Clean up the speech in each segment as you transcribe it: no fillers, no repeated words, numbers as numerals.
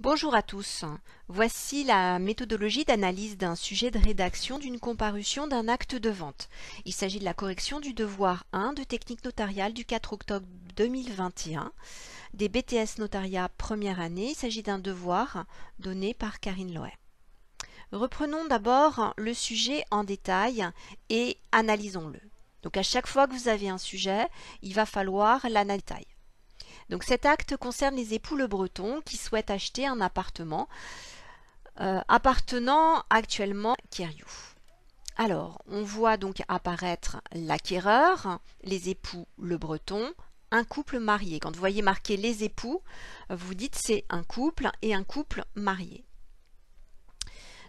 Bonjour à tous. Voici la méthodologie d'analyse d'un sujet de rédaction d'une comparution d'un acte de vente. Il s'agit de la correction du devoir 1 de technique notariale du 4 octobre 2021 des BTS Notariat première année. Il s'agit d'un devoir donné par Karine Lohet. Reprenons d'abord le sujet en détail et analysons-le. Donc à chaque fois que vous avez un sujet, il va falloir l'analyser. Donc cet acte concerne les époux Le Breton qui souhaitent acheter un appartement appartenant actuellement à Kériou. Alors, on voit donc apparaître l'acquéreur, les époux Le Breton, un couple marié. Quand vous voyez marqué les époux, vous dites c'est un couple et un couple marié.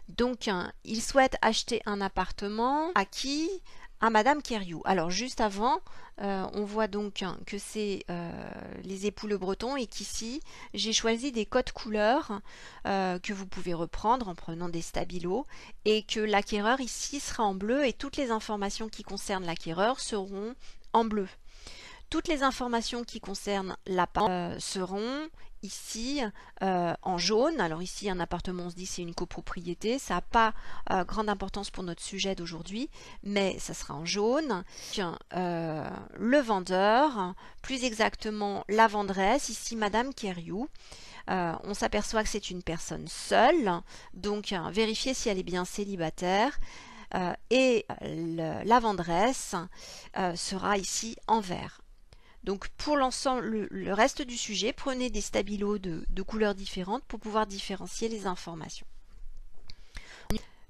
Donc, ils souhaitent acheter un appartement à qui ? À Madame Kériou. Alors juste avant, on voit donc que c'est les époux Le Breton et qu'ici j'ai choisi des codes couleurs que vous pouvez reprendre en prenant des stabilos et que l'acquéreur ici sera en bleu et toutes les informations qui concernent l'acquéreur seront en bleu. Toutes les informations qui concernent l'appart seront ici en jaune. Alors ici un appartement, on se dit c'est une copropriété, ça n'a pas grande importance pour notre sujet d'aujourd'hui, mais ça sera en jaune. Le vendeur, plus exactement la vendresse, ici Madame Kériou. On s'aperçoit que c'est une personne seule, donc vérifiez si elle est bien célibataire. Et la vendresse sera ici en vert. Donc pour l'ensemble, le reste du sujet, prenez des stabilos de couleurs différentes pour pouvoir différencier les informations.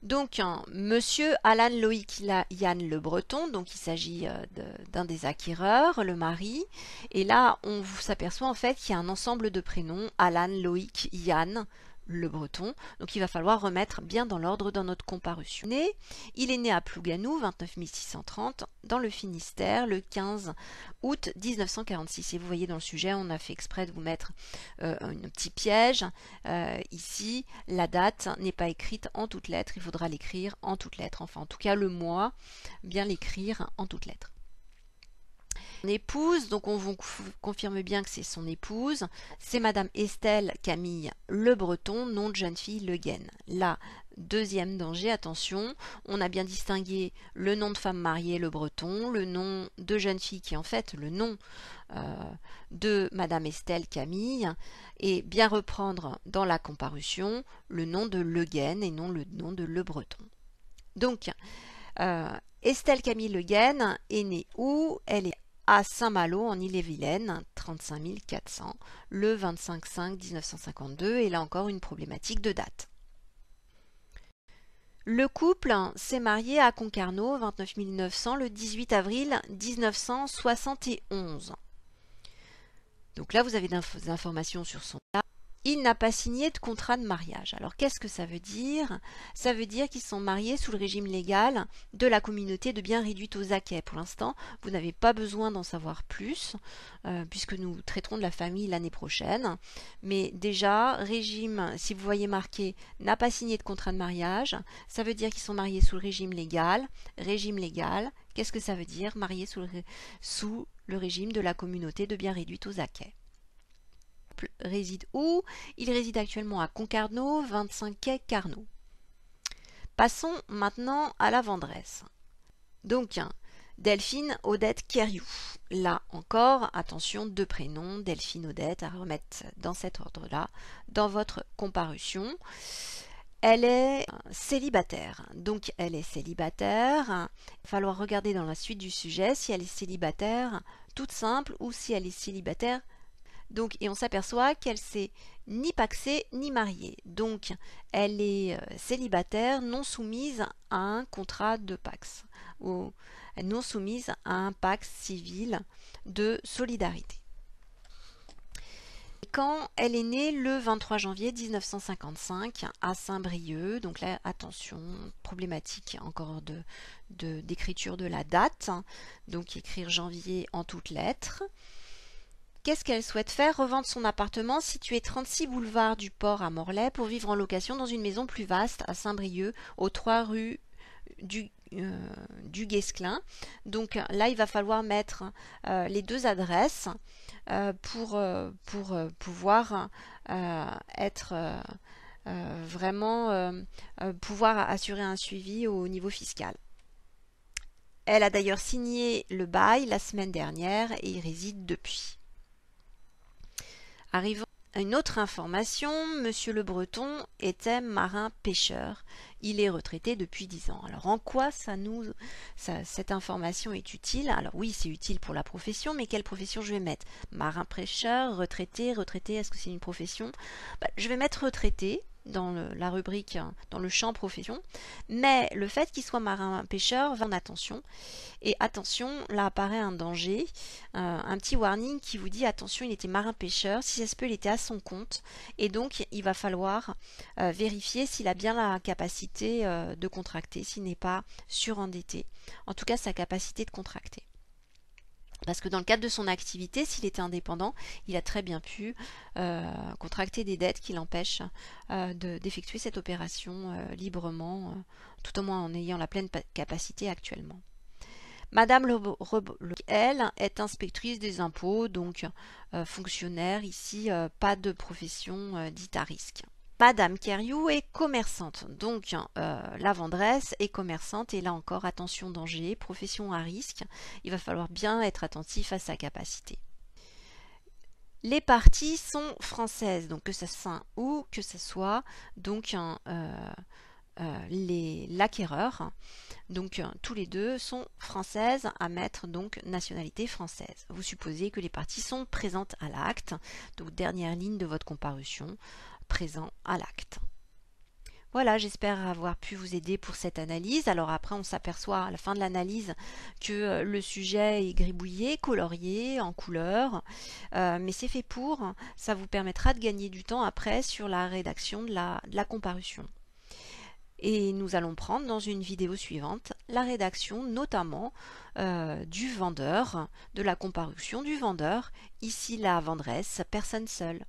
Donc monsieur Alan Loïc Yann Le Breton, donc il s'agit d'un des acquéreurs, le mari, et là on s'aperçoit en fait qu'il y a un ensemble de prénoms, Alan Loïc Yann Le Breton, donc il va falloir remettre bien dans l'ordre dans notre comparution. Il est né à Plouganou, 29 630, dans le Finistère, le 15 août 1946. Et vous voyez dans le sujet, on a fait exprès de vous mettre un petit piège. Ici, la date n'est pas écrite en toutes lettres, il faudra l'écrire en toutes lettres. Enfin, en tout cas, le mois, bien l'écrire en toutes lettres. Son épouse, donc on vous confirme bien que c'est son épouse, c'est Madame Estelle Camille Le Breton, nom de jeune fille Le Guen. Là, deuxième danger, attention, on a bien distingué le nom de femme mariée Le Breton, le nom de jeune fille qui est en fait le nom de Madame Estelle Camille, et bien reprendre dans la comparution le nom de Le Guen et non le nom de Le Breton. Donc, Estelle Camille Le Guen est née où? Elle est à Saint-Malo en Ille-et-Vilaine, 35 400, le 25/5/1952, et là encore une problématique de date. Le couple s'est marié à Concarneau, 29 900, le 18 avril 1971. Donc là, vous avez des informations sur son cas. Il n'a pas signé de contrat de mariage. Alors qu'est-ce que ça veut dire? Ça veut dire qu'ils sont mariés sous le régime légal de la communauté de biens réduite aux acquets. Pour l'instant, vous n'avez pas besoin d'en savoir plus, puisque nous traiterons de la famille l'année prochaine. Mais déjà, régime, si vous voyez marqué « n'a pas signé de contrat de mariage », ça veut dire qu'ils sont mariés sous le régime légal. Régime légal, qu'est-ce que ça veut dire? Mariés sous le régime de la communauté de biens réduite aux acquets. Réside où? Il réside actuellement à Concarneau, 25 quai Carnot. Passons maintenant à la vendresse. Donc, Delphine Odette Kériou. Là encore, attention, deux prénoms, Delphine Odette, à remettre dans cet ordre-là, dans votre comparution. Elle est célibataire. Donc, elle est célibataire. Il va falloir regarder dans la suite du sujet si elle est célibataire toute simple ou si elle est célibataire. Donc, et on s'aperçoit qu'elle s'est ni paxée ni mariée. Donc, elle est célibataire, non soumise à un contrat de pax, ou non soumise à un pax civil de solidarité. Quand elle est née le 23 janvier 1955 à Saint-Brieuc, donc là, attention, problématique encore d'écriture de la date, donc écrire janvier en toutes lettres. Qu'est-ce qu'elle souhaite faire? Revendre son appartement situé 36 boulevard du Port à Morlaix pour vivre en location dans une maison plus vaste à Saint-Brieuc, aux 3 rue du du Guesclin. Donc là, il va falloir mettre les deux adresses pour pouvoir être vraiment pouvoir assurer un suivi au niveau fiscal. Elle a d'ailleurs signé le bail la semaine dernière et y réside depuis. Arrivons à une autre information, Monsieur Le Breton était marin-pêcheur. Il est retraité depuis 10 ans. Alors en quoi cette information est utile? Alors oui, c'est utile pour la profession, mais quelle profession je vais mettre? Marin-pêcheur, retraité, est-ce que c'est une profession? Je vais mettre retraité dans la rubrique, dans le champ profession, mais le fait qu'il soit marin-pêcheur va en attention. Et attention, là apparaît un danger, un petit warning qui vous dit attention, il était marin-pêcheur, si ça se peut, il était à son compte, et donc il va falloir vérifier s'il a bien la capacité de contracter, s'il n'est pas surendetté, en tout cas sa capacité de contracter. Parce que dans le cadre de son activité, s'il était indépendant, il a très bien pu contracter des dettes qui l'empêchent d'effectuer cette opération librement, tout au moins en ayant la pleine capacité actuellement. Madame elle est inspectrice des impôts, donc fonctionnaire, ici pas de profession dite à risque. Madame Keriou est commerçante, donc la vendresse est commerçante et là encore attention danger, profession à risque, il va falloir bien être attentif à sa capacité. Les parties sont françaises, donc que ça soit ou que ce soit donc l'acquéreur, donc tous les deux sont françaises à mettre donc nationalité française. Vous supposez que les parties sont présentes à l'acte, donc dernière ligne de votre comparution, présent à l'acte. Voilà, j'espère avoir pu vous aider pour cette analyse. Alors après, on s'aperçoit à la fin de l'analyse que le sujet est gribouillé, colorié, en couleur, mais c'est fait pour. Ça vous permettra de gagner du temps après sur la rédaction de la comparution. Et nous allons prendre dans une vidéo suivante la rédaction notamment du vendeur, de la comparution du vendeur, ici la vendresse, personne seule.